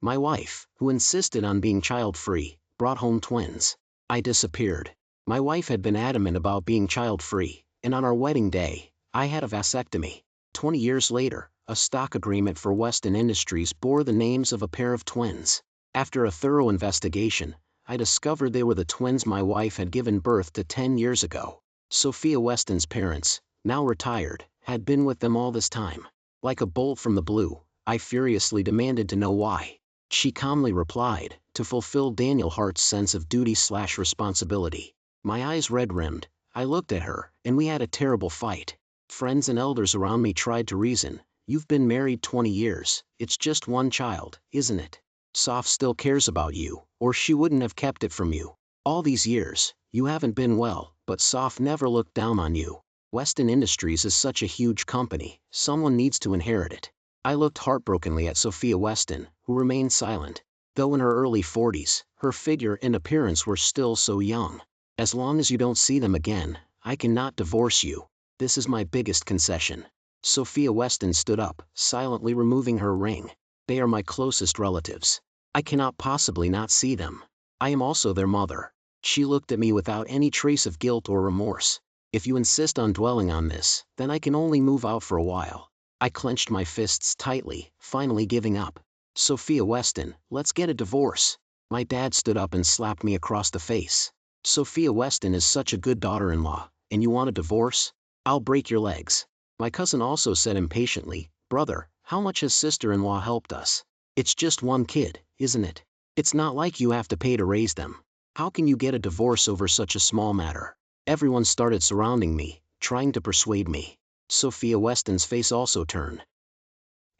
My wife, who insisted on being child-free, brought home twins. I disappeared. My wife had been adamant about being child-free, and on our wedding day, I had a vasectomy. 20 years later, a stock agreement for Weston Industries bore the names of a pair of twins. After a thorough investigation, I discovered they were the twins my wife had given birth to 10 years ago. Sophia Weston's parents, now retired, had been with them all this time. Like a bolt from the blue, I furiously demanded to know why. She calmly replied, to fulfill Daniel Hart's sense of duty/responsibility. My eyes red-rimmed, I looked at her, and we had a terrible fight. Friends and elders around me tried to reason. You've been married 20 years, it's just one child, isn't it? Soph still cares about you, or she wouldn't have kept it from you. All these years, you haven't been well, but Soph never looked down on you. Weston Industries is such a huge company, someone needs to inherit it. I looked heartbrokenly at Sophia Weston, who remained silent. Though in her early 40s, her figure and appearance were still so young. As long as you don't see them again, I cannot divorce you. This is my biggest concession. Sophia Weston stood up, silently removing her ring. They are my closest relatives. I cannot possibly not see them. I am also their mother. She looked at me without any trace of guilt or remorse. If you insist on dwelling on this, then I can only move out for a while. I clenched my fists tightly, finally giving up. Sophia Weston, let's get a divorce. My dad stood up and slapped me across the face. Sophia Weston is such a good daughter-in-law, and you want a divorce? I'll break your legs. My cousin also said impatiently, brother, how much has sister-in-law helped us? It's just one kid, isn't it? It's not like you have to pay to raise them. How can you get a divorce over such a small matter? Everyone started surrounding me, trying to persuade me. Sophia Weston's face also turned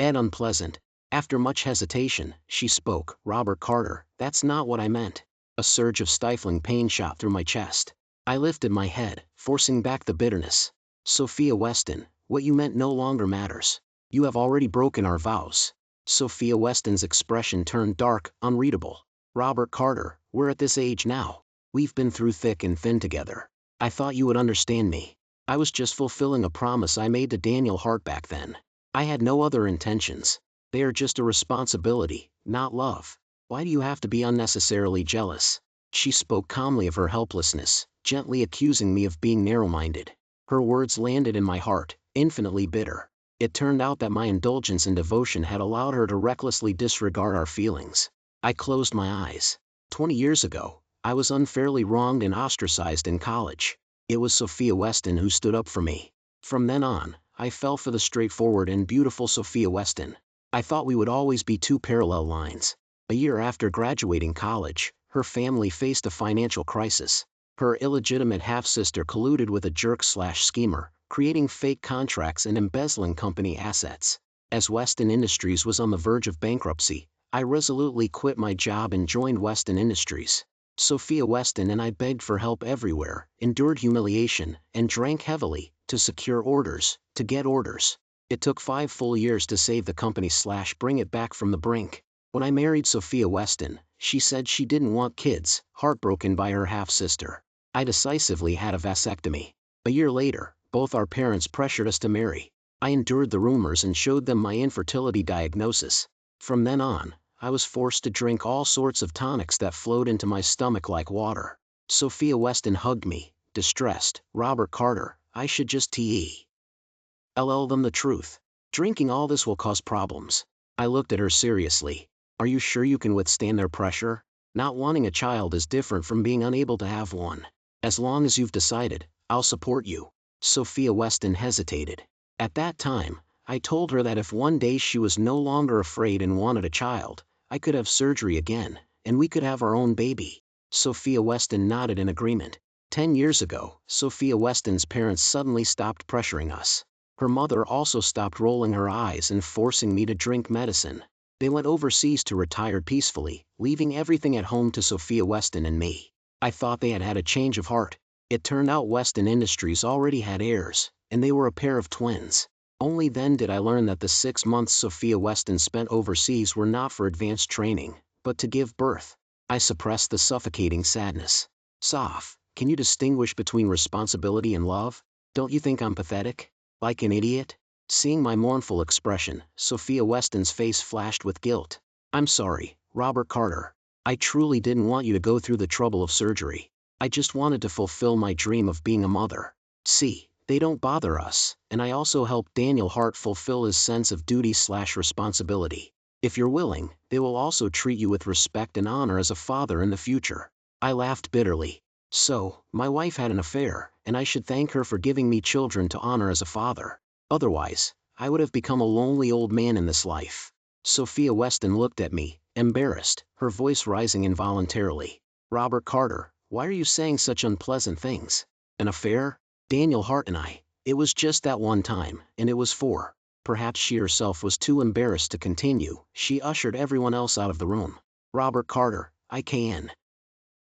unpleasant. After much hesitation, she spoke, Robert Carter, that's not what I meant. A surge of stifling pain shot through my chest. I lifted my head, forcing back the bitterness. Sophia Weston, what you meant no longer matters. You have already broken our vows. Sophia Weston's expression turned dark, unreadable. Robert Carter, we're at this age now. We've been through thick and thin together. I thought you would understand me. I was just fulfilling a promise I made to Daniel Hart back then. I had no other intentions. They are just a responsibility, not love. Why do you have to be unnecessarily jealous? She spoke calmly of her helplessness, gently accusing me of being narrow-minded. Her words landed in my heart, infinitely bitter. It turned out that my indulgence and devotion had allowed her to recklessly disregard our feelings. I closed my eyes. 20 years ago, I was unfairly wronged and ostracized in college. It was Sophia Weston who stood up for me. From then on, I fell for the straightforward and beautiful Sophia Weston. I thought we would always be two parallel lines. A year after graduating college, her family faced a financial crisis. Her illegitimate half-sister colluded with a jerk/schemer, creating fake contracts and embezzling company assets. As Weston Industries was on the verge of bankruptcy, I resolutely quit my job and joined Weston Industries. Sophia Weston and I begged for help everywhere, endured humiliation, and drank heavily, to secure orders, to get orders. It took 5 full years to save the company/bring it back from the brink. When I married Sophia Weston, she said she didn't want kids, heartbroken by her half-sister. I decisively had a vasectomy. A year later, both our parents pressured us to marry. I endured the rumors and showed them my infertility diagnosis. From then on, I was forced to drink all sorts of tonics that flowed into my stomach like water. Sophia Weston hugged me, distressed. Robert Carter, I should just tell them the truth. Drinking all this will cause problems. I looked at her seriously. Are you sure you can withstand their pressure? Not wanting a child is different from being unable to have one. As long as you've decided, I'll support you. Sophia Weston hesitated. At that time, I told her that if one day she was no longer afraid and wanted a child, I could have surgery again, and we could have our own baby. Sophia Weston nodded in agreement. 10 years ago, Sophia Weston's parents suddenly stopped pressuring us. Her mother also stopped rolling her eyes and forcing me to drink medicine. They went overseas to retire peacefully, leaving everything at home to Sophia Weston and me. I thought they had had a change of heart. It turned out Weston Industries already had heirs, and they were a pair of twins. Only then did I learn that the 6 months Sophia Weston spent overseas were not for advanced training, but to give birth. I suppressed the suffocating sadness. Soph, can you distinguish between responsibility and love? Don't you think I'm pathetic? Like an idiot? Seeing my mournful expression, Sophia Weston's face flashed with guilt. I'm sorry, Robert Carter. I truly didn't want you to go through the trouble of surgery. I just wanted to fulfill my dream of being a mother. See, they don't bother us, and I also helped Daniel Hart fulfill his sense of duty/responsibility. If you're willing, they will also treat you with respect and honor as a father in the future. I laughed bitterly. So, my wife had an affair, and I should thank her for giving me children to honor as a father. Otherwise, I would have become a lonely old man in this life. Sophia Weston looked at me, embarrassed, her voice rising involuntarily. Robert Carter, why are you saying such unpleasant things? An affair? Daniel Hart and I. It was just that one time, and it was for. Perhaps she herself was too embarrassed to continue. She ushered everyone else out of the room. Robert Carter, I can.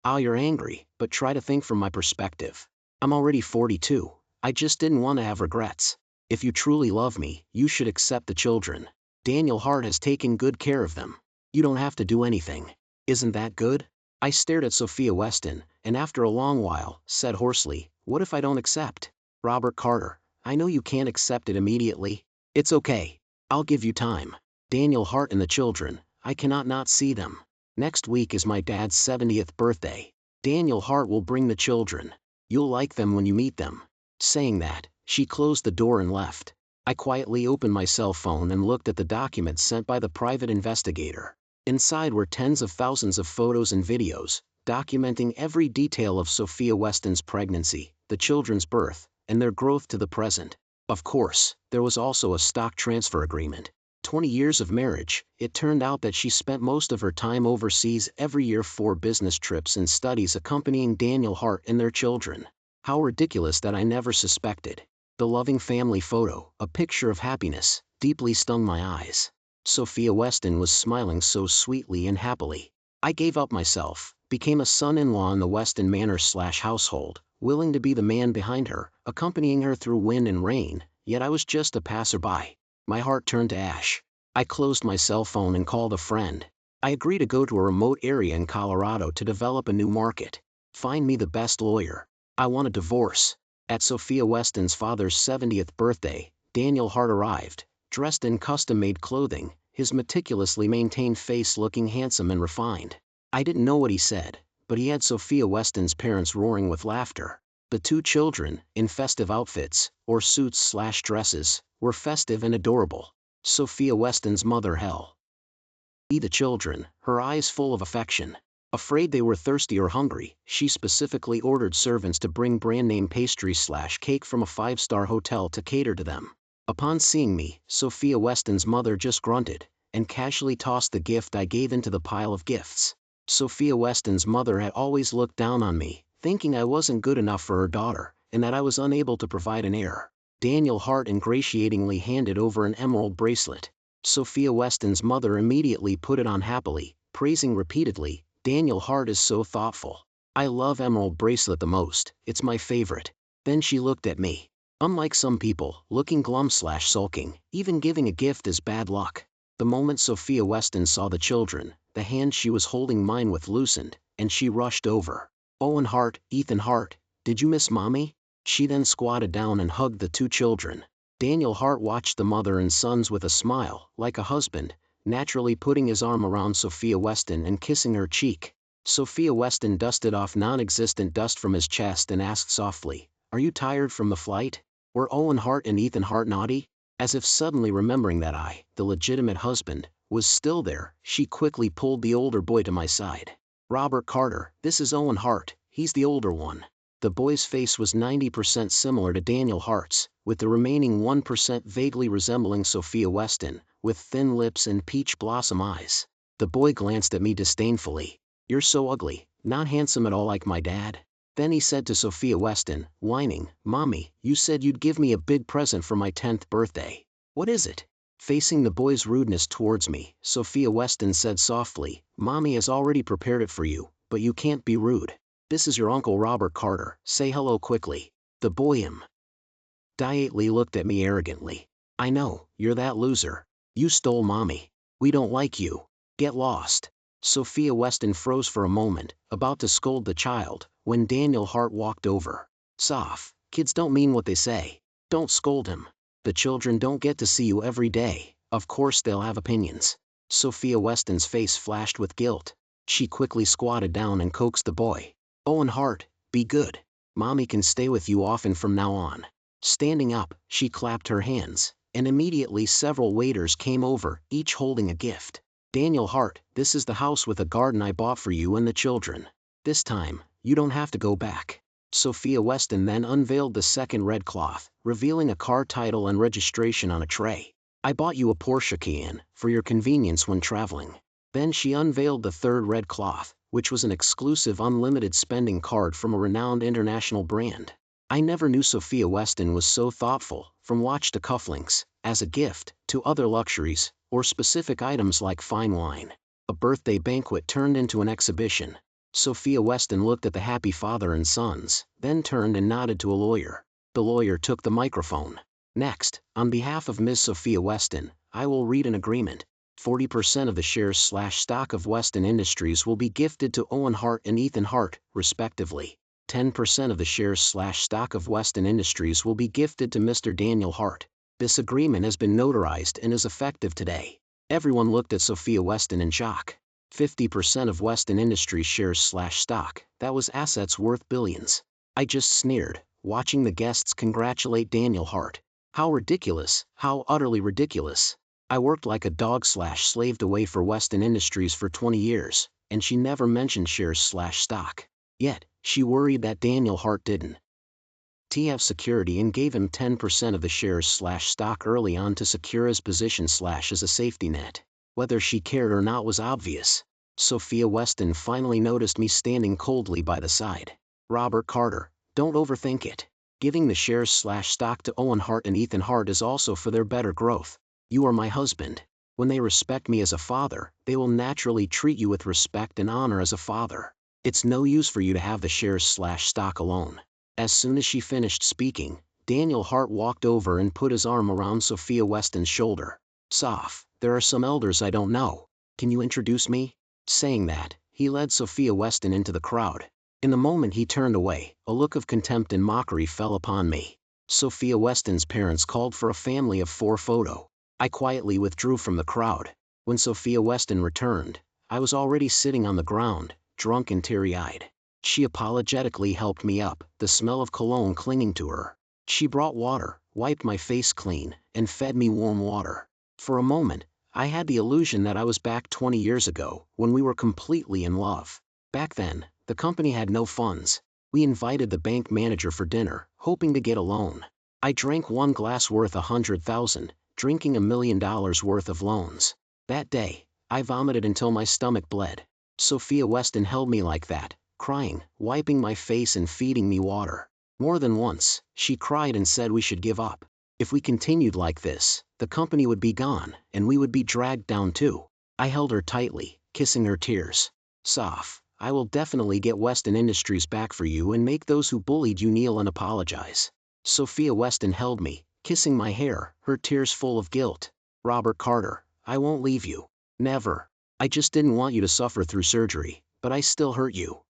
Ah, you're angry, but try to think from my perspective. I'm already 42. I just didn't want to have regrets. If you truly love me, you should accept the children. Daniel Hart has taken good care of them. You don't have to do anything. Isn't that good? I stared at Sophia Weston, and after a long while, said hoarsely, what if I don't accept? Robert Carter, I know you can't accept it immediately. It's okay. I'll give you time. Daniel Hart and the children, I cannot not see them. Next week is my dad's 70th birthday. Daniel Hart will bring the children. You'll like them when you meet them. Saying that, she closed the door and left. I quietly opened my cell phone and looked at the documents sent by the private investigator. Inside were tens of thousands of photos and videos, documenting every detail of Sophia Weston's pregnancy, the children's birth, and their growth to the present. Of course, there was also a stock transfer agreement. 20 years of marriage, it turned out that she spent most of her time overseas every year for business trips and studies accompanying Daniel Hart and their children. How ridiculous that I never suspected. The loving family photo, a picture of happiness, deeply stung my eyes. Sophia Weston was smiling so sweetly and happily. I gave up myself, became a son-in-law in the Weston Manor/household, willing to be the man behind her, accompanying her through wind and rain, yet I was just a passerby. My heart turned to ash. I closed my cell phone and called a friend. I agreed to go to a remote area in Colorado to develop a new market. Find me the best lawyer. I want a divorce. At Sophia Weston's father's 70th birthday, Daniel Hart arrived, dressed in custom-made clothing, his meticulously maintained face looking handsome and refined. I didn't know what he said, but he had Sophia Weston's parents roaring with laughter. The two children, in festive outfits, or suits/dresses, were festive and adorable. Sophia Weston's mother held the children, her eyes full of affection. Afraid they were thirsty or hungry, she specifically ordered servants to bring brand-name pastries/cake from a five-star hotel to cater to them. Upon seeing me, Sophia Weston's mother just grunted, and casually tossed the gift I gave into the pile of gifts. Sophia Weston's mother had always looked down on me, thinking I wasn't good enough for her daughter, and that I was unable to provide an heir. Daniel Hart ingratiatingly handed over an emerald bracelet. Sophia Weston's mother immediately put it on happily, praising repeatedly, Daniel Hart is so thoughtful. I love emerald bracelet the most, it's my favorite. Then she looked at me. Unlike some people, looking glum/sulking, even giving a gift is bad luck. The moment Sophia Weston saw the children, the hand she was holding mine with loosened, and she rushed over. Owen Hart, Ethan Hart, did you miss mommy? She then squatted down and hugged the two children. Daniel Hart watched the mother and sons with a smile, like a husband, naturally putting his arm around Sophia Weston and kissing her cheek. Sophia Weston dusted off non-existent dust from his chest and asked softly, are you tired from the flight? Were Owen Hart and Ethan Hart naughty? As if suddenly remembering that I, the legitimate husband, was still there, she quickly pulled the older boy to my side. Robert Carter, this is Owen Hart, he's the older one. The boy's face was 90% similar to Daniel Hart's, with the remaining 1% vaguely resembling Sophia Weston, with thin lips and peach blossom eyes. The boy glanced at me disdainfully. You're so ugly, not handsome at all like my dad. Then he said to Sophia Weston, whining, Mommy, you said you'd give me a big present for my 10th birthday. What is it? Facing the boy's rudeness towards me, Sophia Weston said softly, Mommy has already prepared it for you, but you can't be rude. This is your Uncle Robert Carter, say hello quickly. The boy immediately looked at me arrogantly. I know, you're that loser. You stole Mommy. We don't like you. Get lost. Sophia Weston froze for a moment, about to scold the child, when Daniel Hart walked over. Soph, kids don't mean what they say. Don't scold him. The children don't get to see you every day, of course they'll have opinions. Sophia Weston's face flashed with guilt. She quickly squatted down and coaxed the boy. Owen Hart, be good. Mommy can stay with you often from now on. Standing up, she clapped her hands, and immediately several waiters came over, each holding a gift. Daniel Hart, this is the house with a garden I bought for you and the children. This time, you don't have to go back. Sophia Weston then unveiled the second red cloth, revealing a car title and registration on a tray. I bought you a Porsche Cayenne, for your convenience when traveling. Then she unveiled the third red cloth, which was an exclusive unlimited spending card from a renowned international brand. I never knew Sophia Weston was so thoughtful, from watch to cufflinks, as a gift, to other luxuries, or specific items like fine wine. A birthday banquet turned into an exhibition. Sophia Weston looked at the happy father and sons, then turned and nodded to a lawyer. The lawyer took the microphone. Next, on behalf of Ms. Sophia Weston, I will read an agreement. 40% of the shares/stock of Weston Industries will be gifted to Owen Hart and Ethan Hart, respectively. 10% of the shares/stock of Weston Industries will be gifted to Mr. Daniel Hart. This agreement has been notarized and is effective today. Everyone looked at Sophia Weston in shock. 50% of Weston Industries shares/stock, that was assets worth billions. I just sneered, watching the guests congratulate Daniel Hart. How ridiculous, how utterly ridiculous. I worked like a dog/slaved away for Weston Industries for 20 years, and she never mentioned shares/stock. Yet, she worried that Daniel Hart didn't have security and gave him 10% of the shares/stock early on to secure his position/ as a safety net. Whether she cared or not was obvious. Sophia Weston finally noticed me standing coldly by the side. Robert Carter, don't overthink it. Giving the shares/stock to Owen Hart and Ethan Hart is also for their better growth. You are my husband. When they respect me as a father, they will naturally treat you with respect and honor as a father. It's no use for you to have the shares/stock alone. As soon as she finished speaking, Daniel Hart walked over and put his arm around Sophia Weston's shoulder. Soph, there are some elders I don't know. Can you introduce me? Saying that, he led Sophia Weston into the crowd. In the moment he turned away, a look of contempt and mockery fell upon me. Sophia Weston's parents called for a family of 4 photo. I quietly withdrew from the crowd. When Sophia Weston returned, I was already sitting on the ground, drunk and teary-eyed. She apologetically helped me up, the smell of cologne clinging to her. She brought water, wiped my face clean, and fed me warm water. For a moment, I had the illusion that I was back 20 years ago, when we were completely in love. Back then, the company had no funds. We invited the bank manager for dinner, hoping to get a loan. I drank one glass worth $100,000, drinking $1 million worth of loans. That day, I vomited until my stomach bled. Sophia Weston held me like that, crying, wiping my face and feeding me water. More than once, she cried and said we should give up. If we continued like this, the company would be gone, and we would be dragged down too. I held her tightly, kissing her tears. Soph, I will definitely get Weston Industries back for you and make those who bullied you kneel and apologize. Sophia Weston held me, kissing my hair, her tears full of guilt. Robert Carter, I won't leave you. Never. I just didn't want you to suffer through surgery, but I still hurt you.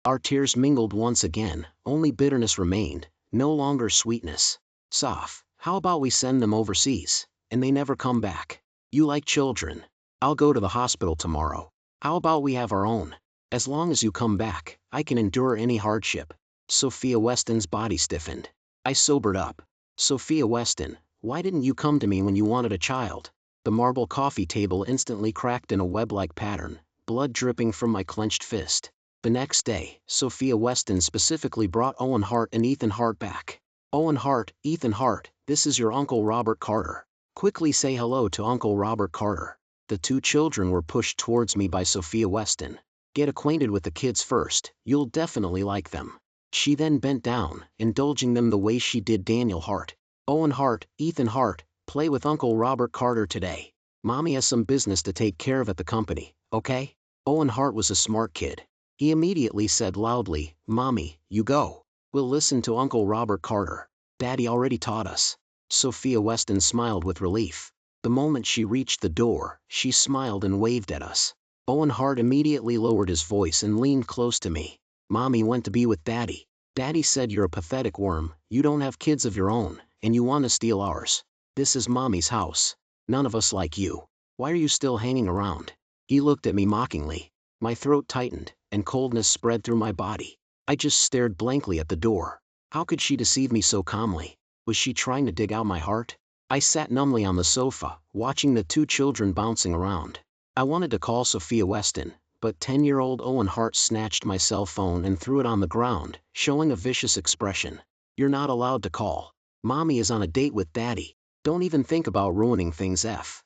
Our tears mingled once again, only bitterness remained, no longer sweetness. Soph, how about we send them overseas, and they never come back? You like children. I'll go to the hospital tomorrow. How about we have our own? As long as you come back, I can endure any hardship. Sophia Weston's body stiffened. I sobered up. Sophia Weston, why didn't you come to me when you wanted a child? The marble coffee table instantly cracked in a web-like pattern, blood dripping from my clenched fist. The next day, Sophia Weston specifically brought Owen Hart and Ethan Hart back. Owen Hart, Ethan Hart, this is your Uncle Robert Carter. Quickly say hello to Uncle Robert Carter. The 2 children were pushed towards me by Sophia Weston. Get acquainted with the kids first, you'll definitely like them. She then bent down, indulging them the way she did Daniel Hart. Owen Hart, Ethan Hart, play with Uncle Robert Carter today. Mommy has some business to take care of at the company, okay? Owen Hart was a smart kid. He immediately said loudly, Mommy, you go. We'll listen to Uncle Robert Carter. Daddy already taught us. Sophia Weston smiled with relief. The moment she reached the door, she smiled and waved at us. Owen Hart immediately lowered his voice and leaned close to me. Mommy went to be with Daddy. Daddy said you're a pathetic worm, you don't have kids of your own, and you want to steal ours. This is Mommy's house. None of us like you. Why are you still hanging around? He looked at me mockingly. My throat tightened, and coldness spread through my body. I just stared blankly at the door. How could she deceive me so calmly? Was she trying to dig out my heart? I sat numbly on the sofa, watching the two children bouncing around. I wanted to call Sophia Weston, but 10-year-old Owen Hart snatched my cell phone and threw it on the ground, showing a vicious expression. You're not allowed to call. Mommy is on a date with Daddy. Don't even think about ruining things F.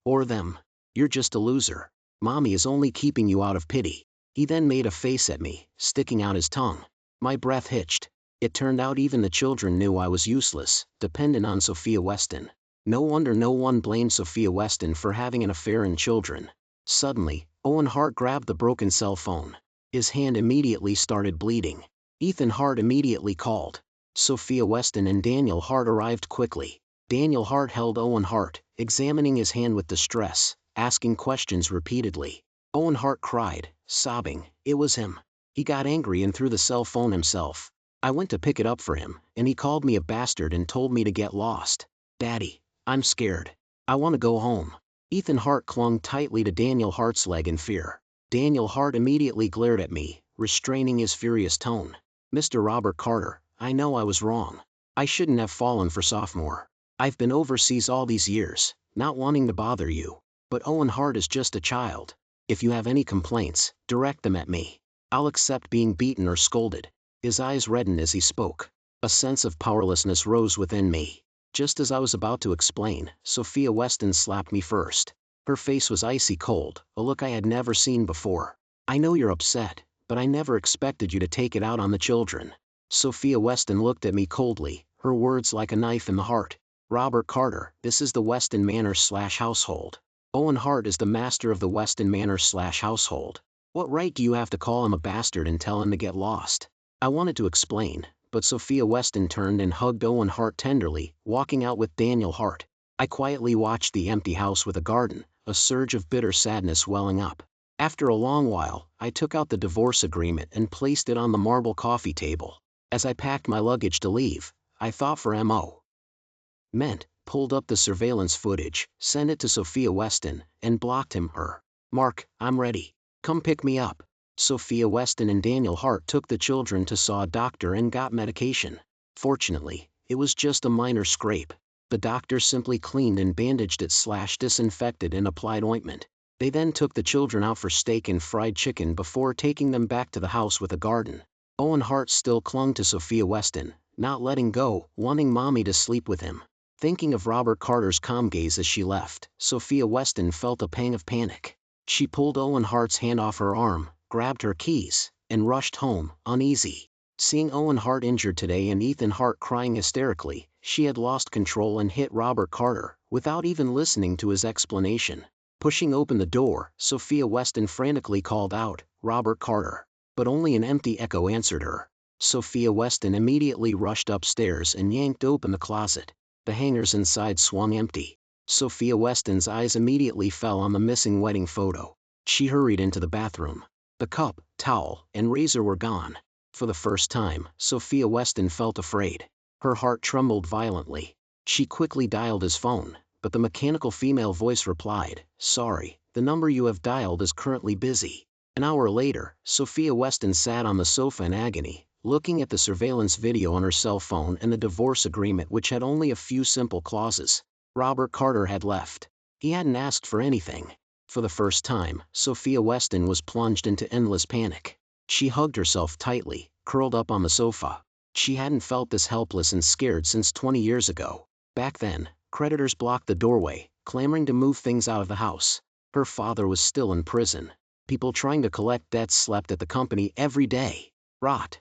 Or them. You're just a loser. Mommy is only keeping you out of pity. He then made a face at me, sticking out his tongue. My breath hitched. It turned out even the children knew I was useless, dependent on Sophia Weston. No wonder no one blamed Sophia Weston for having an affair in children. Suddenly, Owen Hart grabbed the broken cell phone. His hand immediately started bleeding. Ethan Hart immediately called. Sophia Weston and Daniel Hart arrived quickly. Daniel Hart held Owen Hart, examining his hand with distress, asking questions repeatedly. Owen Hart cried, sobbing. It was him. He got angry and threw the cell phone himself. I went to pick it up for him, and he called me a bastard and told me to get lost. Daddy, I'm scared. I want to go home. Ethan Hart clung tightly to Daniel Hart's leg in fear. Daniel Hart immediately glared at me, restraining his furious tone. Mr. Robert Carter, I know I was wrong. I shouldn't have fallen for sophomore. I've been overseas all these years, not wanting to bother you. But Owen Hart is just a child. If you have any complaints, direct them at me. I'll accept being beaten or scolded. His eyes reddened as he spoke. A sense of powerlessness rose within me. Just as I was about to explain, Sophia Weston slapped me first. Her face was icy cold, a look I had never seen before. I know you're upset, but I never expected you to take it out on the children. Sophia Weston looked at me coldly, her words like a knife in the heart. Robert Carter, this is the Weston Manor/household. Owen Hart is the master of the Weston Manor/household. What right do you have to call him a bastard and tell him to get lost? I wanted to explain, but Sophia Weston turned and hugged Owen Hart tenderly, walking out with Daniel Hart. I quietly watched the empty house with a garden, a surge of bitter sadness welling up. After a long while, I took out the divorce agreement and placed it on the marble coffee table. As I packed my luggage to leave, I thought for M.O. meant, pulled up the surveillance footage, sent it to Sophia Weston, and blocked her. Mark, I'm ready. Come pick me up. Sophia Weston and Daniel Hart took the children to saw a doctor and got medication. Fortunately, it was just a minor scrape. The doctor simply cleaned and bandaged it/disinfected and applied ointment. They then took the children out for steak and fried chicken before taking them back to the house with a garden. Owen Hart still clung to Sophia Weston, not letting go, wanting mommy to sleep with him. Thinking of Robert Carter's calm gaze as she left, Sophia Weston felt a pang of panic. She pulled Owen Hart's hand off her arm, grabbed her keys, and rushed home, uneasy. Seeing Owen Hart injured today and Ethan Hart crying hysterically, she had lost control and hit Robert Carter, without even listening to his explanation. Pushing open the door, Sophia Weston frantically called out, "Robert Carter." But only an empty echo answered her. Sophia Weston immediately rushed upstairs and yanked open the closet. The hangers inside swung empty. Sophia Weston's eyes immediately fell on the missing wedding photo. She hurried into the bathroom. The cup, towel, and razor were gone. For the first time, Sophia Weston felt afraid. Her heart trembled violently. She quickly dialed his phone, but the mechanical female voice replied, "Sorry, the number you have dialed is currently busy." An hour later, Sophia Weston sat on the sofa in agony, looking at the surveillance video on her cell phone and the divorce agreement, which had only a few simple clauses. Robert Carter had left. He hadn't asked for anything. For the first time, Sophia Weston was plunged into endless panic. She hugged herself tightly, curled up on the sofa. She hadn't felt this helpless and scared since 20 years ago. Back then, creditors blocked the doorway, clamoring to move things out of the house. Her father was still in prison. People trying to collect debts slept at the company every day. Rot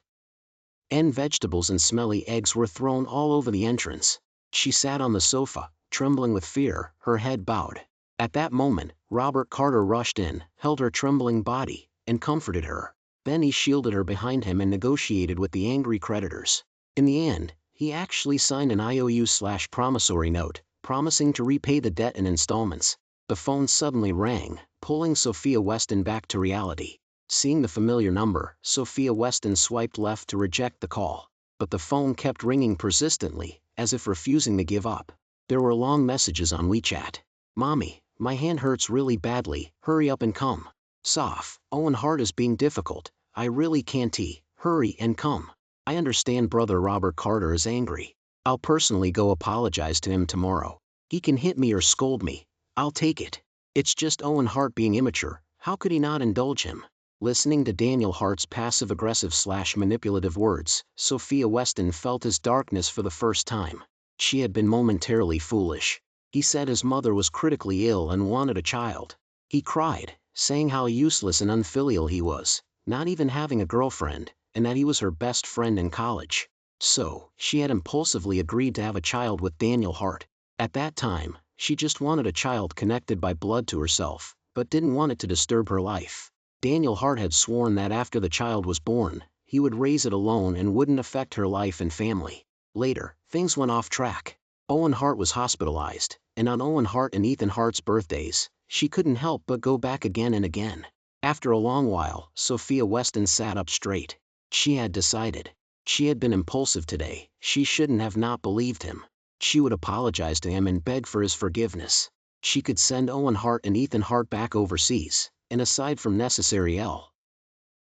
and vegetables and smelly eggs were thrown all over the entrance. She sat on the sofa, trembling with fear, her head bowed. At that moment, Robert Carter rushed in, held her trembling body, and comforted her. Then he shielded her behind him and negotiated with the angry creditors. In the end, he actually signed an IOU/promissory note, promising to repay the debt in installments. The phone suddenly rang, pulling Sophia Weston back to reality. Seeing the familiar number, Sophia Weston swiped left to reject the call. But the phone kept ringing persistently, as if refusing to give up. There were long messages on WeChat. "Mommy, My hand hurts really badly, hurry up and come. Soph, Owen Hart is being difficult, I really can't. Hurry and come. I understand brother Robert Carter is angry. I'll personally go apologize to him tomorrow. He can hit me or scold me. I'll take it. It's just Owen Hart being immature, how could he not indulge him? Listening to Daniel Hart's passive-aggressive / manipulative words, Sophia Weston felt his darkness for the first time. She had been momentarily foolish. He said his mother was critically ill and wanted a child. He cried, saying how useless and unfilial he was, not even having a girlfriend, and that he was her best friend in college. So, she had impulsively agreed to have a child with Daniel Hart. At that time, she just wanted a child connected by blood to herself, but didn't want it to disturb her life. Daniel Hart had sworn that after the child was born, he would raise it alone and wouldn't affect her life and family. Later, things went off track. Owen Hart was hospitalized, and on Owen Hart and Ethan Hart's birthdays, she couldn't help but go back again and again. After a long while, Sophia Weston sat up straight. She had decided. She had been impulsive today, she shouldn't have not believed him. She would apologize to him and beg for his forgiveness. She could send Owen Hart and Ethan Hart back overseas, and aside from necessary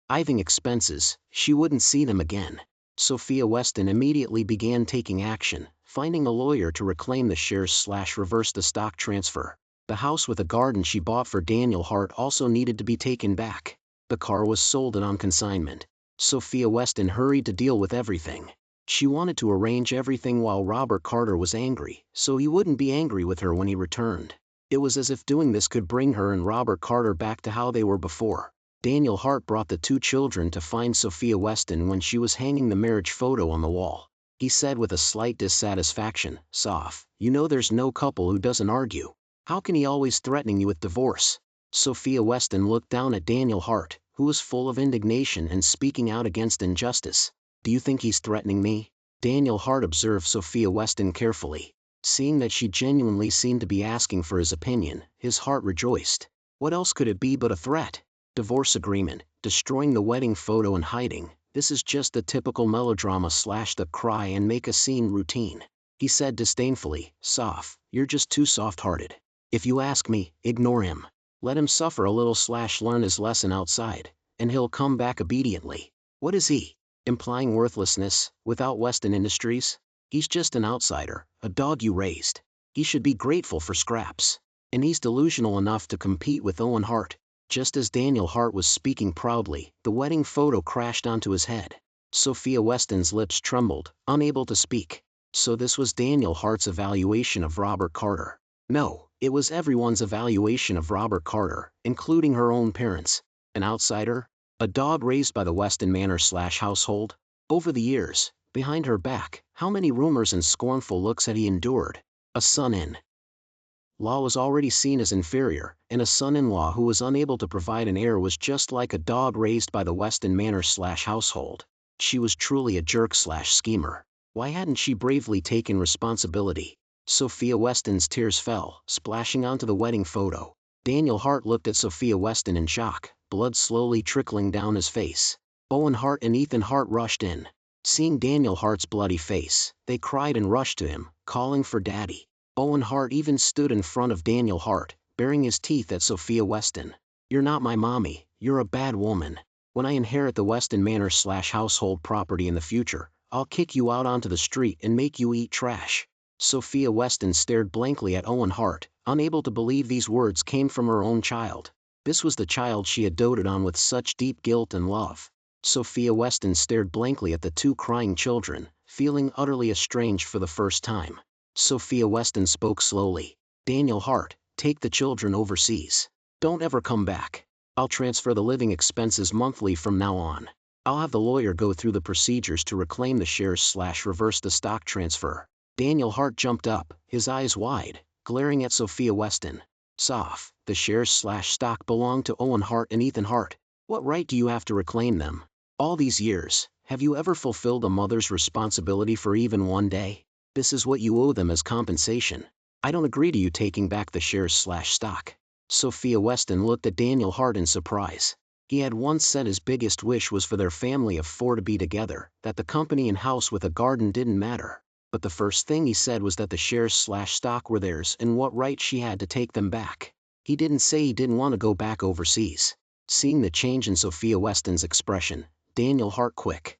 living expenses, she wouldn't see them again. Sophia Weston immediately began taking action, finding a lawyer to reclaim the shares / reverse the stock transfer. The house with a garden she bought for Daniel Hart also needed to be taken back. The car was sold and on consignment. Sophia Weston hurried to deal with everything. She wanted to arrange everything while Robert Carter was angry, so he wouldn't be angry with her when he returned. It was as if doing this could bring her and Robert Carter back to how they were before. Daniel Hart brought the 2 children to find Sophia Weston when she was hanging the marriage photo on the wall. He said with a slight dissatisfaction, "Soph, you know there's no couple who doesn't argue. How can he always threatening you with divorce?" Sophia Weston looked down at Daniel Hart, who was full of indignation and speaking out against injustice. "Do you think he's threatening me?" Daniel Hart observed Sophia Weston carefully. Seeing that she genuinely seemed to be asking for his opinion, his heart rejoiced. What else could it be but a threat? Divorce agreement, destroying the wedding photo and hiding, this is just the typical melodrama / the cry and make a scene routine. He said disdainfully, "Soph, you're just too soft-hearted. If you ask me, ignore him. Let him suffer a little / learn his lesson outside, and he'll come back obediently. What is he? Implying worthlessness, without Weston Industries? He's just an outsider, a dog you raised. He should be grateful for scraps. And he's delusional enough to compete with Owen Hart." Just as Daniel Hart was speaking proudly, the wedding photo crashed onto his head. Sophia Weston's lips trembled, unable to speak. So this was Daniel Hart's evaluation of Robert Carter. No, it was everyone's evaluation of Robert Carter, including her own parents. An outsider? A dog raised by the Weston Manor / household? Over the years, behind her back, how many rumors and scornful looks had he endured? A son-in-law was already seen as inferior, and a son-in-law who was unable to provide an heir was just like a dog raised by the Weston Manor / household. She was truly a jerk / schemer. Why hadn't she bravely taken responsibility? Sophia Weston's tears fell, splashing onto the wedding photo. Daniel Hart looked at Sophia Weston in shock, blood slowly trickling down his face. Owen Hart and Ethan Hart rushed in. Seeing Daniel Hart's bloody face, they cried and rushed to him, calling for Daddy. Owen Hart even stood in front of Daniel Hart, baring his teeth at Sophia Weston. "You're not my mommy, you're a bad woman. When I inherit the Weston Manor / household property in the future, I'll kick you out onto the street and make you eat trash." Sophia Weston stared blankly at Owen Hart, unable to believe these words came from her own child. This was the child she had doted on with such deep guilt and love. Sophia Weston stared blankly at the 2 crying children, feeling utterly estranged for the first time. Sophia Weston spoke slowly. "Daniel Hart, take the children overseas. Don't ever come back. I'll transfer the living expenses monthly from now on. I'll have the lawyer go through the procedures to reclaim the shares / reverse the stock transfer." Daniel Hart jumped up, his eyes wide, glaring at Sophia Weston. "Soph, the shares / stock belong to Owen Hart and Ethan Hart. What right do you have to reclaim them? All these years, have you ever fulfilled a mother's responsibility for even one day? This is what you owe them as compensation. I don't agree to you taking back the shares / stock." Sophia Weston looked at Daniel Hart in surprise. He had once said his biggest wish was for their family of 4 to be together, that the company and house with a garden didn't matter. But the first thing he said was that the shares / stock were theirs and what right she had to take them back. He didn't say he didn't want to go back overseas. Seeing the change in Sophia Weston's expression, Daniel Hart quick.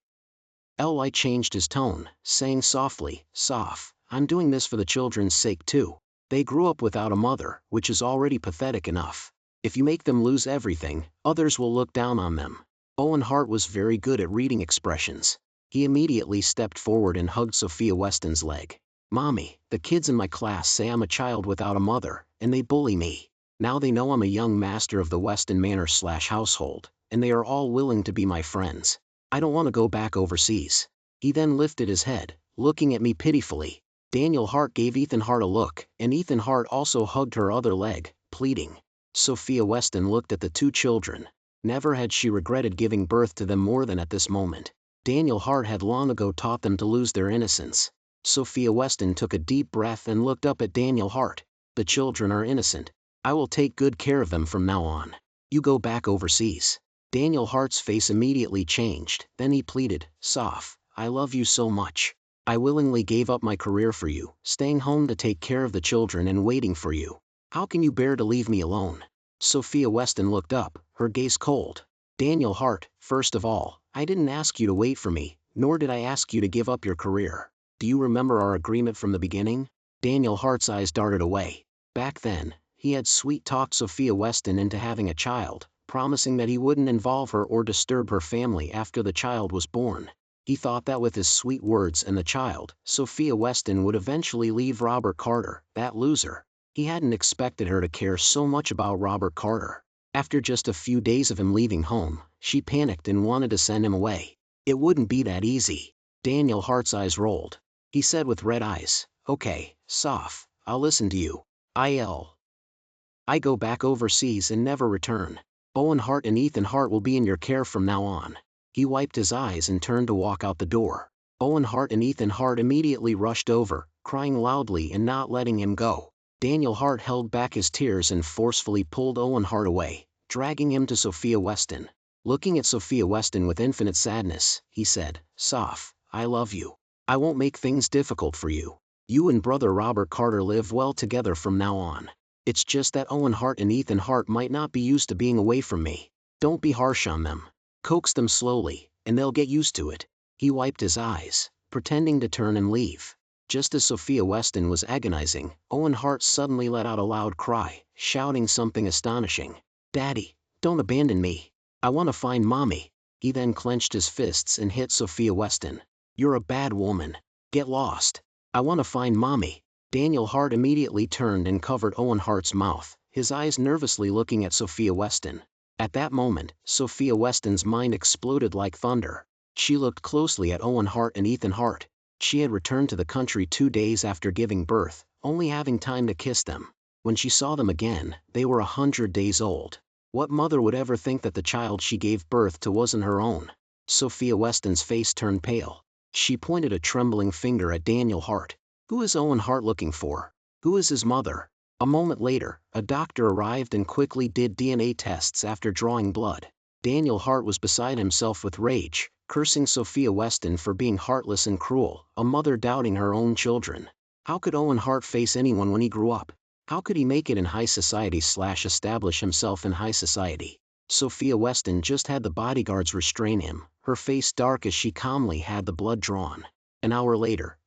Li changed his tone, saying softly, "Soph, I'm doing this for the children's sake too. They grew up without a mother, which is already pathetic enough. If you make them lose everything, others will look down on them." Owen Hart was very good at reading expressions. He immediately stepped forward and hugged Sophia Weston's leg. "Mommy, the kids in my class say I'm a child without a mother, and they bully me. Now they know I'm a young master of the Weston Manor/household, and they are all willing to be my friends. I don't want to go back overseas." He then lifted his head, looking at me pitifully. Daniel Hart gave Ethan Hart a look, and Ethan Hart also hugged her other leg, pleading. Sophia Weston looked at the two children. Never had she regretted giving birth to them more than at this moment. Daniel Hart had long ago taught them to lose their innocence. Sophia Weston took a deep breath and looked up at Daniel Hart. "The children are innocent. I will take good care of them from now on. You go back overseas." Daniel Hart's face immediately changed, then he pleaded, "Soph, I love you so much. I willingly gave up my career for you, staying home to take care of the children and waiting for you. How can you bear to leave me alone?" Sophia Weston looked up, her gaze cold. "Daniel Hart, first of all, I didn't ask you to wait for me, nor did I ask you to give up your career. Do you remember our agreement from the beginning?" Daniel Hart's eyes darted away. Back then, he had sweet-talked Sophia Weston into having a child, promising that he wouldn't involve her or disturb her family after the child was born. He thought that with his sweet words and the child, Sophia Weston would eventually leave Robert Carter, that loser. He hadn't expected her to care so much about Robert Carter. After just a few days of him leaving home, she panicked and wanted to send him away. It wouldn't be that easy. Daniel Hart's eyes rolled. He said with red eyes, "Okay, Soph, I'll listen to you. I go back overseas and never return. Owen Hart and Ethan Hart will be in your care from now on." He wiped his eyes and turned to walk out the door. Owen Hart and Ethan Hart immediately rushed over, crying loudly and not letting him go. Daniel Hart held back his tears and forcefully pulled Owen Hart away, dragging him to Sophia Weston. Looking at Sophia Weston with infinite sadness, he said, "Soph, I love you. I won't make things difficult for you. You and brother Robert Carter live well together from now on. It's just that Owen Hart and Ethan Hart might not be used to being away from me. Don't be harsh on them. Coax them slowly, and they'll get used to it." He wiped his eyes, pretending to turn and leave. Just as Sophia Weston was agonizing, Owen Hart suddenly let out a loud cry, shouting something astonishing. "Daddy, don't abandon me. I want to find Mommy." He then clenched his fists and hit Sophia Weston. "You're a bad woman. Get lost. I want to find Mommy." Daniel Hart immediately turned and covered Owen Hart's mouth, his eyes nervously looking at Sophia Weston. At that moment, Sophia Weston's mind exploded like thunder. She looked closely at Owen Hart and Ethan Hart. She had returned to the country 2 days after giving birth, only having time to kiss them. When she saw them again, they were 100 days old. What mother would ever think that the child she gave birth to wasn't her own? Sophia Weston's face turned pale. She pointed a trembling finger at Daniel Hart. "Who is Owen Hart looking for? Who is his mother?" A moment later, a doctor arrived and quickly did DNA tests after drawing blood. Daniel Hart was beside himself with rage, cursing Sophia Weston for being heartless and cruel, a mother doubting her own children. How could Owen Hart face anyone when he grew up? How could he make it in high society/establish himself in high society? Sophia Weston just had the bodyguards restrain him, her face dark as she calmly had the blood drawn. An hour later,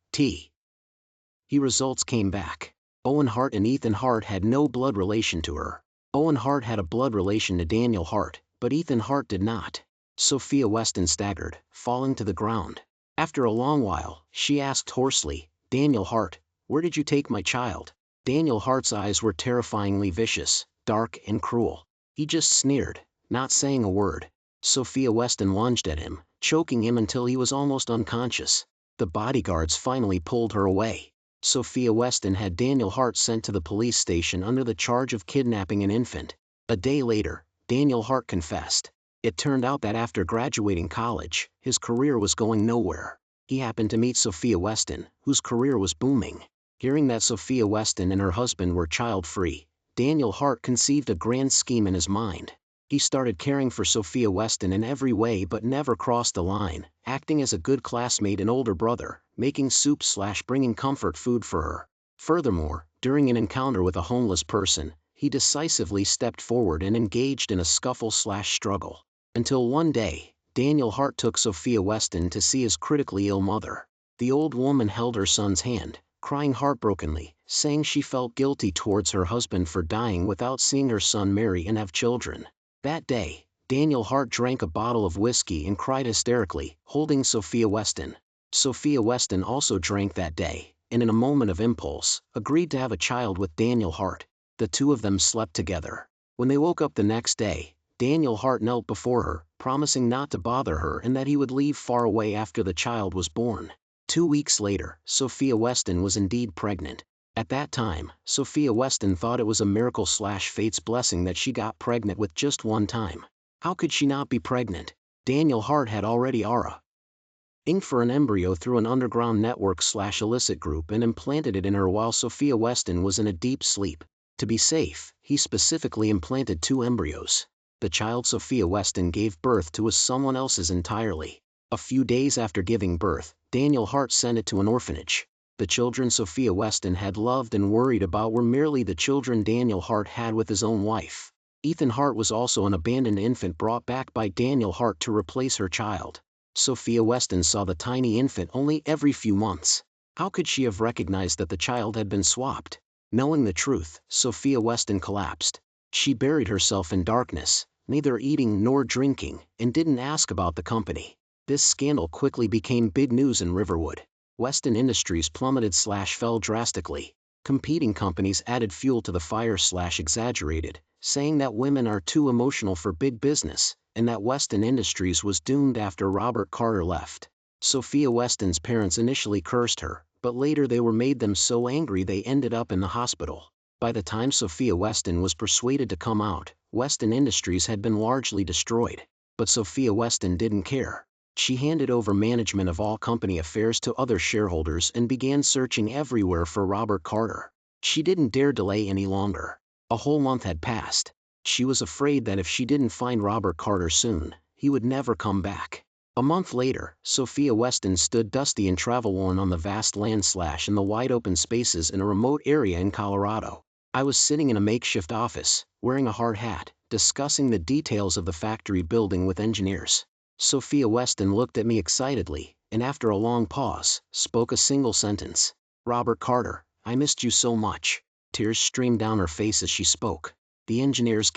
results came back. Owen Hart and Ethan Hart had no blood relation to her. Owen Hart had a blood relation to Daniel Hart, but Ethan Hart did not. Sophia Weston staggered, falling to the ground. After a long while, she asked hoarsely, "Daniel Hart, where did you take my child?" Daniel Hart's eyes were terrifyingly vicious, dark and cruel. He just sneered, not saying a word. Sophia Weston lunged at him, choking him until he was almost unconscious. The bodyguards finally pulled her away. Sophia Weston had Daniel Hart sent to the police station under the charge of kidnapping an infant. A day later, Daniel Hart confessed. It turned out that after graduating college, his career was going nowhere. He happened to meet Sophia Weston, whose career was booming. Hearing that Sophia Weston and her husband were child-free, Daniel Hart conceived a grand scheme in his mind. He started caring for Sophia Weston in every way but never crossed the line, acting as a good classmate and older brother, making soup/bringing comfort food for her. Furthermore, during an encounter with a homeless person, he decisively stepped forward and engaged in a scuffle/struggle. Until one day, Daniel Hart took Sophia Weston to see his critically ill mother. The old woman held her son's hand, crying heartbrokenly, saying she felt guilty towards her husband for dying without seeing her son marry and have children. That day, Daniel Hart drank a bottle of whiskey and cried hysterically, holding Sophia Weston. Sophia Weston also drank that day, and in a moment of impulse, agreed to have a child with Daniel Hart. The two of them slept together. When they woke up the next day, Daniel Hart knelt before her, promising not to bother her and that he would leave far away after the child was born. 2 weeks later, Sophia Weston was indeed pregnant. At that time, Sophia Weston thought it was a miracle/fate's blessing that she got pregnant with just one time. How could she not be pregnant? Daniel Hart had already arranged for an embryo through an underground network/illicit group and implanted it in her while Sophia Weston was in a deep sleep. To be safe, he specifically implanted 2 embryos. The child Sophia Weston gave birth to was someone else's entirely. A few days after giving birth, Daniel Hart sent it to an orphanage. The children Sophia Weston had loved and worried about were merely the children Daniel Hart had with his own wife. Ethan Hart was also an abandoned infant brought back by Daniel Hart to replace her child. Sophia Weston saw the tiny infant only every few months. How could she have recognized that the child had been swapped? Knowing the truth, Sophia Weston collapsed. She buried herself in darkness, neither eating nor drinking, and didn't ask about the company. This scandal quickly became big news in Riverwood. Weston Industries plummeted/fell drastically. Competing companies added fuel to the fire/exaggerated, saying that women are too emotional for big business, and that Weston Industries was doomed after Robert Carter left. Sophia Weston's parents initially cursed her, but later they were made them so angry they ended up in the hospital. By the time Sophia Weston was persuaded to come out, Weston Industries had been largely destroyed. But Sophia Weston didn't care. She handed over management of all company affairs to other shareholders and began searching everywhere for Robert Carter. She didn't dare delay any longer. A whole month had passed. She was afraid that if she didn't find Robert Carter soon, he would never come back. A month later, Sophia Weston stood dusty and travel-worn on the vast land/in the wide-open spaces in a remote area in Colorado. I was sitting in a makeshift office, wearing a hard hat, discussing the details of the factory building with engineers. Sophia Weston looked at me excitedly, and after a long pause, spoke a single sentence. "Robert Carter, I missed you so much." Tears streamed down her face as she spoke. The engineers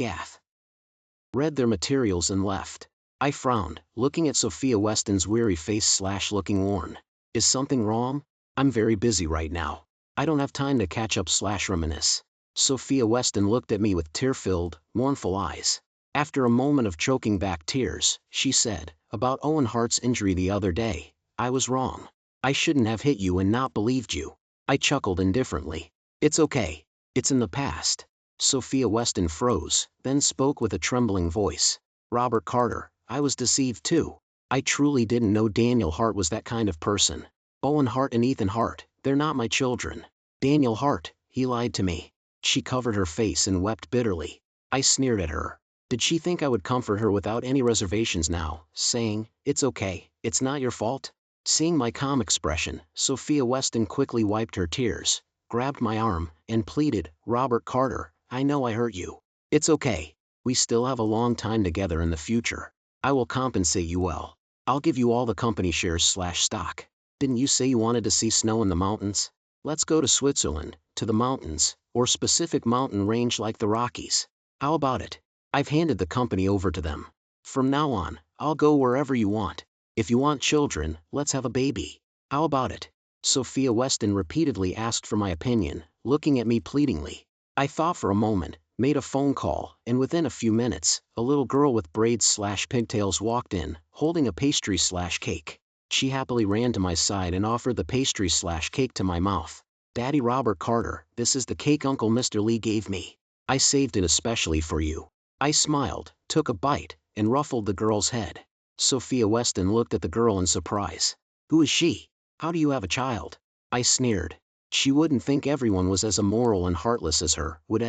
read their materials and left. I frowned, looking at Sophia Weston's weary face/looking worn. "Is something wrong? I'm very busy right now. I don't have time to catch up/reminisce." Sophia Weston looked at me with tear-filled, mournful eyes. After a moment of choking back tears, she said, "About Owen Hart's injury the other day, I was wrong. I shouldn't have hit you and not believed you." I chuckled indifferently. "It's okay. It's in the past." Sophia Weston froze, then spoke with a trembling voice. "Robert Carter, I was deceived too. I truly didn't know Daniel Hart was that kind of person. Owen Hart and Ethan Hart, they're not my children. Daniel Hart, he lied to me." She covered her face and wept bitterly. I sneered at her. Did she think I would comfort her without any reservations now, saying, "It's okay, it's not your fault"? Seeing my calm expression, Sophia Weston quickly wiped her tears, grabbed my arm, and pleaded, "Robert Carter, I know I hurt you. It's okay. We still have a long time together in the future. I will compensate you well. I'll give you all the company shares/stock. Didn't you say you wanted to see snow in the mountains? Let's go to Switzerland, to the mountains, or specific mountain range like the Rockies. How about it? I've handed the company over to them. From now on, I'll go wherever you want. If you want children, let's have a baby. How about it?" Sophia Weston repeatedly asked for my opinion, looking at me pleadingly. I thought for a moment, made a phone call, and within a few minutes, a little girl with braids/pigtails walked in, holding a pastry/cake. She happily ran to my side and offered the pastry/cake to my mouth. "Daddy Robert Carter, this is the cake Uncle Mr. Lee gave me. I saved it especially for you." I smiled, took a bite, and ruffled the girl's head. Sophia Weston looked at the girl in surprise. "Who is she? How do you have a child?" I sneered. She wouldn't think everyone was as immoral and heartless as her, would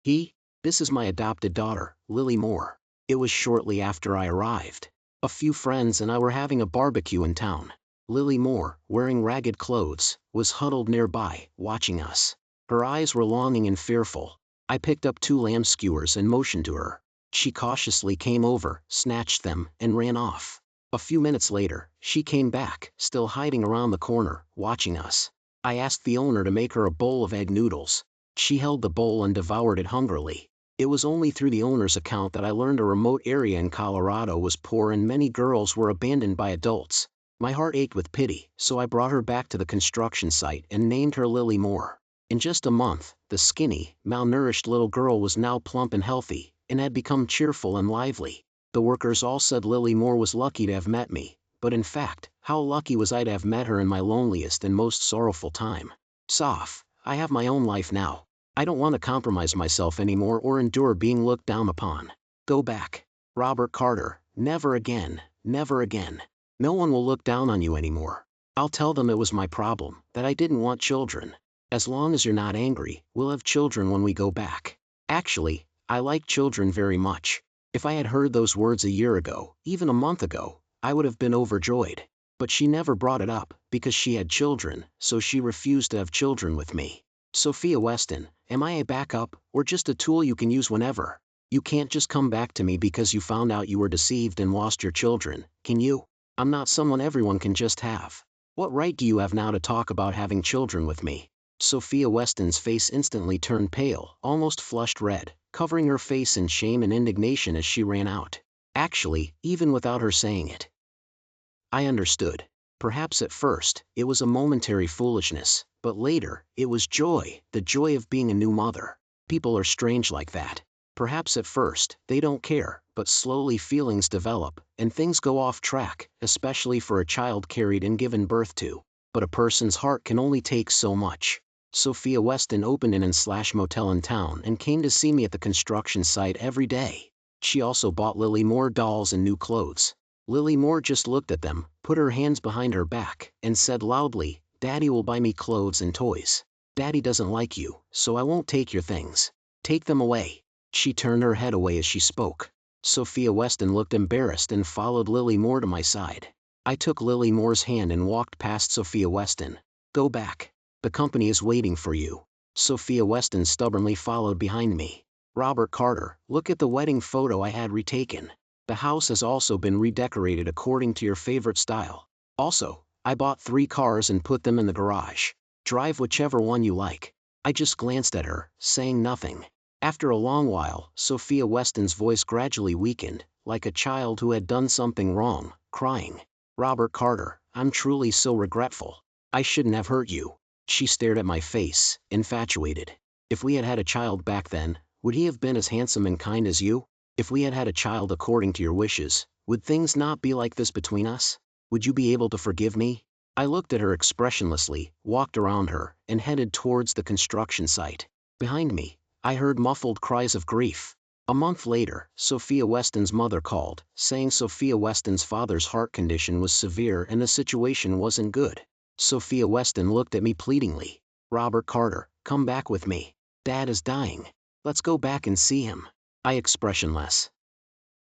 he? "This is my adopted daughter, Lily Moore." It was shortly after I arrived. A few friends and I were having a barbecue in town. Lily Moore, wearing ragged clothes, was huddled nearby, watching us. Her eyes were longing and fearful. I picked up 2 lamb skewers and motioned to her. She cautiously came over, snatched them, and ran off. A few minutes later, she came back, still hiding around the corner, watching us. I asked the owner to make her a bowl of egg noodles. She held the bowl and devoured it hungrily. It was only through the owner's account that I learned a remote area in Colorado was poor and many girls were abandoned by adults. My heart ached with pity, so I brought her back to the construction site and named her Lily Moore. In just a month, the skinny, malnourished little girl was now plump and healthy, and had become cheerful and lively. The workers all said Lily Moore was lucky to have met me, but in fact, how lucky was I to have met her in my loneliest and most sorrowful time. Soft, I have my own life now. I don't want to compromise myself anymore or endure being looked down upon. Go back. Robert Carter, never again, never again. No one will look down on you anymore. I'll tell them it was my problem, that I didn't want children. As long as you're not angry, we'll have children when we go back. Actually, I like children very much. If I had heard those words a year ago, even a month ago, I would have been overjoyed. But she never brought it up, because she had children, so she refused to have children with me. Sophia Weston, am I a backup, or just a tool you can use whenever? You can't just come back to me because you found out you were deceived and lost your children, can you? I'm not someone everyone can just have. What right do you have now to talk about having children with me? Sophia Weston's face instantly turned pale, almost flushed red, covering her face in shame and indignation as she ran out. Actually, even without her saying it, I understood. Perhaps at first, it was a momentary foolishness, but later, it was joy, the joy of being a new mother. People are strange like that. Perhaps at first, they don't care, but slowly feelings develop, and things go off track, especially for a child carried and given birth to. But a person's heart can only take so much. Sophia Weston opened an inn/motel in town and came to see me at the construction site every day. She also bought Lily Moore dolls and new clothes. Lily Moore just looked at them, put her hands behind her back, and said loudly, "Daddy will buy me clothes and toys. Daddy doesn't like you, so I won't take your things. Take them away." She turned her head away as she spoke. Sophia Weston looked embarrassed and followed Lily Moore to my side. I took Lily Moore's hand and walked past Sophia Weston. "Go back. The company is waiting for you." Sophia Weston stubbornly followed behind me. "Robert Carter, look at the wedding photo I had retaken. The house has also been redecorated according to your favorite style. Also, I bought 3 cars and put them in the garage. Drive whichever one you like." I just glanced at her, saying nothing. After a long while, Sophia Weston's voice gradually weakened, like a child who had done something wrong, crying. "Robert Carter, I'm truly so regretful. I shouldn't have hurt you." She stared at my face, infatuated. "If we had had a child back then, would he have been as handsome and kind as you? If we had had a child according to your wishes, would things not be like this between us? Would you be able to forgive me?" I looked at her expressionlessly, walked around her, and headed towards the construction site. Behind me, I heard muffled cries of grief. A month later, Sophia Weston's mother called, saying Sophia Weston's father's heart condition was severe and the situation wasn't good. Sophia Weston looked at me pleadingly. "Robert Carter, come back with me. Dad is dying. Let's go back and see him." I expressionless.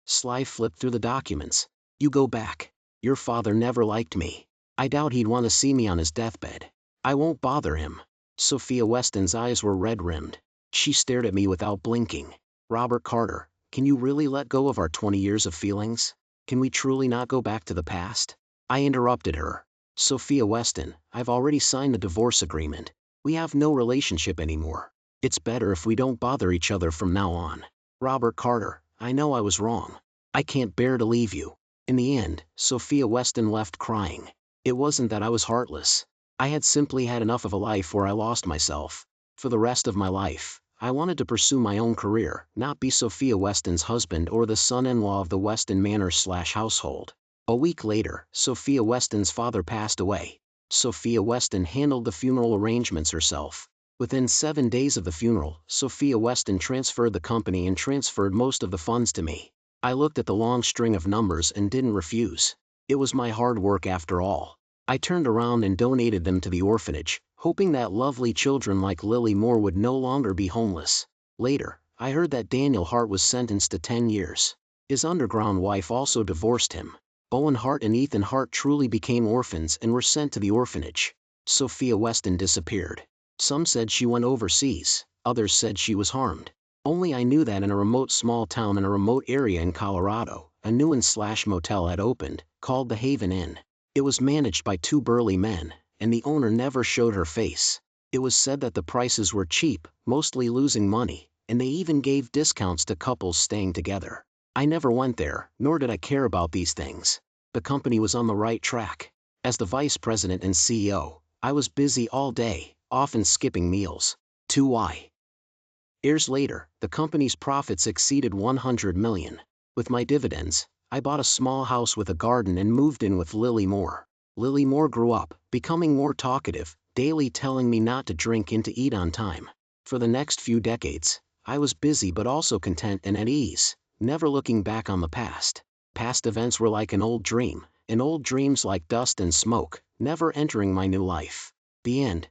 Sly flipped through the documents. "You go back. Your father never liked me. I doubt he'd want to see me on his deathbed. I won't bother him." Sophia Weston's eyes were red-rimmed. She stared at me without blinking. "Robert Carter, can you really let go of our 20 years of feelings? Can we truly not go back to the past?" I interrupted her. "Sophia Weston, I've already signed the divorce agreement. We have no relationship anymore. It's better if we don't bother each other from now on. Robert Carter, I know I was wrong. I can't bear to leave you." In the end, Sophia Weston left crying. It wasn't that I was heartless. I had simply had enough of a life where I lost myself. For the rest of my life, I wanted to pursue my own career, not be Sophia Weston's husband or the son-in-law of the Weston Manor/household. A week later, Sophia Weston's father passed away. Sophia Weston handled the funeral arrangements herself. Within 7 days of the funeral, Sophia Weston transferred the company and transferred most of the funds to me. I looked at the long string of numbers and didn't refuse. It was my hard work after all. I turned around and donated them to the orphanage, hoping that lovely children like Lily Moore would no longer be homeless. Later, I heard that Daniel Hart was sentenced to 10 years. His underground wife also divorced him. Owen Hart and Ethan Hart truly became orphans and were sent to the orphanage. Sophia Weston disappeared. Some said she went overseas, Others said she was harmed. Only I knew that in a remote small town in a remote area in Colorado, a new inn/motel had opened, called the Haven Inn. It was managed by two burly men, and the owner never showed her face. It was said that the prices were cheap, mostly losing money, and they even gave discounts to couples staying together. I never went there, nor did I care about these things. The company was on the right track. As the vice president and CEO, I was busy all day, often skipping meals. 2 years later, the company's profits exceeded $100 million. With my dividends, I bought a small house with a garden and moved in with Lily Moore. Lily Moore grew up, becoming more talkative, daily telling me not to drink and to eat on time. For the next few decades, I was busy but also content and at ease, never looking back on the past. Past events were like an old dream, and old dreams like dust and smoke, never entering my new life. The end.